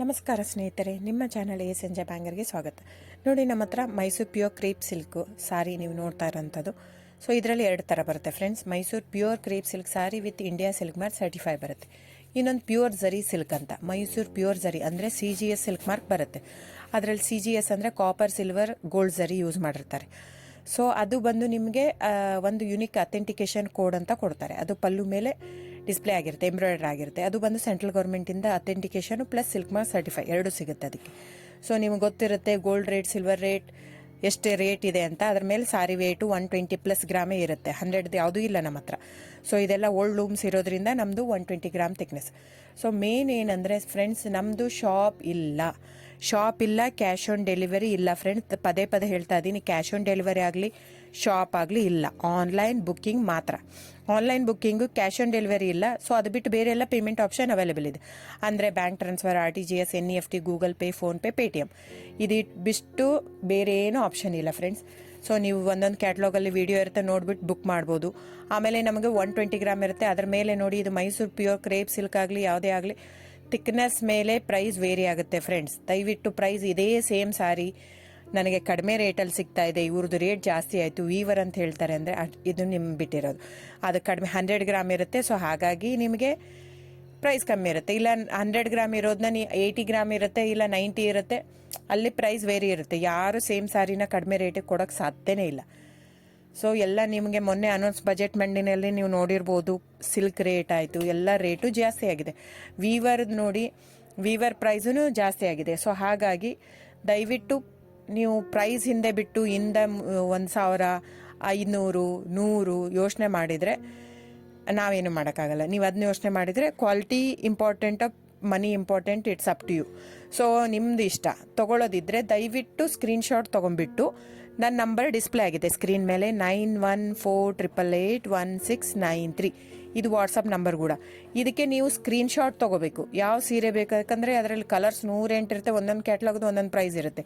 ನಮಸ್ಕಾರ ಸ್ನೇಹಿತರೆ, ನಿಮ್ಮ ಚಾನಲ್ ASNJ ಬ್ಯಾಂಗರ್ಗೆ ಸ್ವಾಗತ. ನೋಡಿ, ನಮ್ಮ ಹತ್ರ ಮೈಸೂರು ಪ್ಯೂರ್ ಕ್ರೇಪ್ ಸಿಲ್ಕ್ ಸಾರಿ ನೀವು ನೋಡ್ತಾ ಇರೋಂಥದ್ದು. ಸೊ ಇದರಲ್ಲಿ ಎರಡು ಥರ ಬರುತ್ತೆ friends. Mysuru pure crepe silk sorry with India silk mark certify ಬರುತ್ತೆ. ಇನ್ನೊಂದು ಪ್ಯೂರ್ ಝರಿ ಸಿಲ್ಕ್ ಅಂತ, ಮೈಸೂರು ಪ್ಯೂರ್ ಝರಿ ಅಂದರೆ CGS ಸಿಲ್ಕ್ ಮಾರ್ಕ್ ಬರುತ್ತೆ. ಅದರಲ್ಲಿ CGS ಅಂದರೆ ಕಾಪರ್, ಸಿಲ್ವರ್, ಗೋಲ್ಡ್ ಝರಿ ಯೂಸ್ ಮಾಡಿರ್ತಾರೆ. ಸೊ ಅದು ಬಂದು ನಿಮಗೆ ಒಂದು ಯುನಿಕ್ ಅಥೆಂಟಿಕೇಶನ್ ಕೋಡ್ ಅಂತ ಕೊಡ್ತಾರೆ. ಅದು ಪಲ್ಲು ಮೇಲೆ ಡಿಸ್ಪ್ಲೇ ಆಗಿರುತ್ತೆ, ಎಂಬ್ರಾಯ್ಡರ್ ಆಗಿರುತ್ತೆ. ಅದು ಬಂದು ಸೆಂಟ್ರಲ್ ಗೌರ್ಮೆಂಟಿಂದ authentication plus silk mark certify ಎರಡು ಸಿಗುತ್ತೆ ಅದಕ್ಕೆ. ಸೊ ನಿಮ್ಗೆ ಗೊತ್ತಿರುತ್ತೆ ಗೋಲ್ಡ್ ರೇಟ್, ಸಿಲ್ವರ್ ರೇಟ್ ಎಷ್ಟು ರೇಟ್ ಇದೆ ಅಂತ. ಅದ್ರ ಮೇಲೆ ಸಾರಿ ವೇಟು 120+ ಗ್ರಾಮೇ ಇರುತ್ತೆ, 100 ಯಾವುದೂ ಇಲ್ಲ ನಮ್ಮ ಹತ್ರ. ಸೊ ಇದೆಲ್ಲ ಓಲ್ಡ್ ಲೂಮ್ಸ್ ಇರೋದ್ರಿಂದ ನಮ್ಮದು 120 ಗ್ರಾಮ್ ಥಿಕ್ನೆಸ್. ಸೊ ಮೇನ್ ಏನಂದರೆ ಫ್ರೆಂಡ್ಸ್, ನಮ್ಮದು ಶಾಪ್ ಇಲ್ಲ, ಕ್ಯಾಶ್ ಆನ್ ಡೆಲಿವರಿ ಇಲ್ಲ ಫ್ರೆಂಡ್ಸ್. ಪದೇ ಪದೇ ಹೇಳ್ತಾ ಇದ್ದೀನಿ, ಕ್ಯಾಶ್ ಆನ್ ಡೆಲಿವರಿ ಆಗಲಿ ಶಾಪ್ ಆಗಲಿ ಇಲ್ಲ, ಆನ್ಲೈನ್ ಬುಕ್ಕಿಂಗ್ ಮಾತ್ರ. Online booking, cash on delivery ಇಲ್ಲ. ಸೊ ಅದು ಬಿಟ್ಟು ಬೇರೆ ಎಲ್ಲ ಪೇಮೆಂಟ್ ಆಪ್ಷನ್ ಅವೈಲೇಬಲ್ ಇದೆ. ಅಂದರೆ bank transfer, RTGS, NEFT, Google pay, PhonePe, Paytm. ಇದು ಬಿಟ್ಟು ಬೇರೆ ಏನೂ ಆಪ್ಷನ್ ಇಲ್ಲ ಫ್ರೆಂಡ್ಸ್. ಸೊ ನೀವು ಒಂದೊಂದು ಕ್ಯಾಟ್ಲಾಗಲ್ಲಿ ವಿಡಿಯೋ ಇರುತ್ತೆ, ನೋಡ್ಬಿಟ್ಟು ಬುಕ್ ಮಾಡ್ಬೋದು. ಆಮೇಲೆ ನಮಗೆ 120 ಗ್ರಾಮ್ ಇರುತ್ತೆ. ಅದ್ರ ಮೇಲೆ ನೋಡಿ, ಇದು ಮೈಸೂರು ಪ್ಯೂರ್ ಕ್ರೇಪ್ ಸಿಲ್ಕ್ ಆಗಲಿ ಯಾವುದೇ ಆಗಲಿ ಥಿಕ್ನೆಸ್ ಮೇಲೆ ಪ್ರೈಸ್ ವೇರಿ ಆಗುತ್ತೆ ಫ್ರೆಂಡ್ಸ್. ದಯವಿಟ್ಟು ಪ್ರೈಸ್ ಇದೇ ಸೇಮ್ ಸಾರಿ ನನಗೆ ಕಡಿಮೆ ರೇಟಲ್ಲಿ ಸಿಗ್ತಾ ಇದೆ, ಇವ್ರದ್ದು ರೇಟ್ ಜಾಸ್ತಿ ಆಯಿತು ವೀವರ್ ಅಂತ ಹೇಳ್ತಾರೆ ಅಂದರೆ ಇದು ನಿಮ್ಗೆ ಬಿಟ್ಟಿರೋದು. ಅದು ಕಡಿಮೆ 100 ಗ್ರಾಮ್ ಇರುತ್ತೆ. ಸೊ ಹಾಗಾಗಿ ನಿಮಗೆ ಪ್ರೈಸ್ ಕಮ್ಮಿ ಇರುತ್ತೆ. ಇಲ್ಲ 100 ಗ್ರಾಮ್ ಇರೋದನ್ನ 80 ಗ್ರಾಮ್ ಇರುತ್ತೆ, ಇಲ್ಲ 90 ಇರುತ್ತೆ, ಅಲ್ಲಿ ಪ್ರೈಸ್ ವೇರಿ ಇರುತ್ತೆ. ಯಾರು ಸೇಮ್ ಸಾರಿನ ಕಡಿಮೆ ರೇಟಿಗೆ ಕೊಡೋಕ್ಕೆ ಸಾಧ್ಯನೇ ಇಲ್ಲ. ಸೊ ಎಲ್ಲ ನಿಮಗೆ ಮೊನ್ನೆ ಅನೌನ್ಸ್ ಬಜೆಟ್ ಮಂಡಿನಲ್ಲಿ ನೀವು ನೋಡಿರ್ಬೋದು, ಸಿಲ್ಕ್ ರೇಟ್ ಆಯಿತು, ಎಲ್ಲ ರೇಟು ಜಾಸ್ತಿ ಆಗಿದೆ. ವೀವರ್ದು ನೋಡಿ, ವೀವರ್ ಪ್ರೈಸೂ ಜಾಸ್ತಿ ಆಗಿದೆ. ಸೊ ಹಾಗಾಗಿ ದಯವಿಟ್ಟು ನೀವು ಪ್ರೈಸ್ ಹಿಂದೆ ಬಿಟ್ಟು 1,000, 500, 100 ಯೋಚನೆ ಮಾಡಿದರೆ ನಾವೇನು ಮಾಡೋಕ್ಕಾಗಲ್ಲ. ನೀವು ಅದನ್ನ ಯೋಚನೆ ಮಾಡಿದರೆ quality important, money important, it's up to you. So ನಿಮ್ಮದು ಇಷ್ಟ. ತೊಗೊಳ್ಳೋದಿದ್ರೆ ದಯವಿಟ್ಟು ಸ್ಕ್ರೀನ್ಶಾಟ್ ತೊಗೊಂಡ್ಬಿಟ್ಟು, ನನ್ನ ನಂಬರ್ ಡಿಸ್ಪ್ಲೇ ಆಗಿದೆ ಸ್ಕ್ರೀನ್ ಮೇಲೆ, 9148881693. ಇದು ವಾಟ್ಸಪ್ ನಂಬರ್ ಕೂಡ. ಇದಕ್ಕೆ ನೀವು ಸ್ಕ್ರೀನ್ಶಾಟ್ ತೊಗೋಬೇಕು. ಯಾವ ಸೀರೆ ಬೇಕು, ಯಾಕಂದರೆ ಅದರಲ್ಲಿ ಕಲರ್ಸ್ 108 ಇರುತ್ತೆ, ಒಂದೊಂದು ಕ್ಯಾಟ್ಲಾಗ್ದು ಒಂದೊಂದು ಪ್ರೈಸ್ ಇರುತ್ತೆ.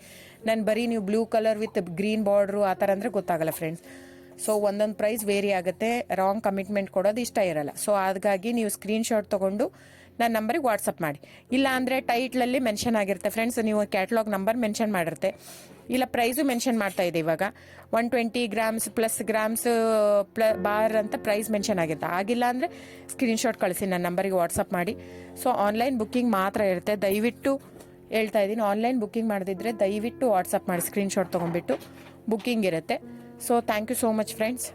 ನಾನು ಬರೀ ನೀವು blue colour with green border ಆ ಥರ ಅಂದರೆ ಗೊತ್ತಾಗಲ್ಲ ಫ್ರೆಂಡ್ಸ್. ಸೊ ಒಂದೊಂದು ಪ್ರೈಸ್ ವೇರಿ ಆಗುತ್ತೆ, ರಾಂಗ್ ಕಮಿಟ್ಮೆಂಟ್ ಕೊಡೋದು ಇಷ್ಟ ಇರಲ್ಲ. ಸೊ ಹಾಗಾಗಿ ನೀವು ಸ್ಕ್ರೀನ್ಶಾಟ್ ತೊಗೊಂಡು ನನ್ನ ನಂಬರಿಗೆ ವಾಟ್ಸಪ್ ಮಾಡಿ. ಇಲ್ಲ ಅಂದರೆ ಟೈಟ್ಲಲ್ಲಿ ಮೆನ್ಷನ್ ಆಗಿರುತ್ತೆ ಫ್ರೆಂಡ್ಸ್, ನೀವು ಕ್ಯಾಟ್ಲಾಗ್ ನಂಬರ್ ಮೆನ್ಷನ್ ಮಾಡಿರುತ್ತೆ, ಇಲ್ಲ ಪ್ರೈಸು ಮೆನ್ಷನ್ ಮಾಡ್ತಾ ಇದೆ. ಇವಾಗ 120 ಗ್ರಾಮ್ಸ್ ಪ್ಲಸ್ ಗ್ರಾಮ್ಸ್ ಬಾರ್ ಅಂತ ಪ್ರೈಸ್ ಮೆನ್ಷನ್ ಆಗಿರುತ್ತೆ. ಆಗಿಲ್ಲ ಅಂದರೆ ಸ್ಕ್ರೀನ್ಶಾಟ್ ಕಳಿಸಿ, ನನ್ನ ನಂಬರಿಗೆ ವಾಟ್ಸಪ್ ಮಾಡಿ. ಸೊ ಆನ್ಲೈನ್ ಬುಕ್ಕಿಂಗ್ ಮಾತ್ರ ಇರುತ್ತೆ. ದಯವಿಟ್ಟು ಹೇಳ್ತಾ ಇದ್ದೀನಿ, ಆನ್ಲೈನ್ ಬುಕ್ಕಿಂಗ್ ಮಾಡದಿದ್ದರೆ ದಯವಿಟ್ಟು ವಾಟ್ಸಪ್ ಮಾಡಿ, ಸ್ಕ್ರೀನ್ಶಾಟ್ ತೊಗೊಂಡ್ಬಿಟ್ಟು ಬುಕ್ಕಿಂಗ್ ಇರುತ್ತೆ. So thank you so much friends.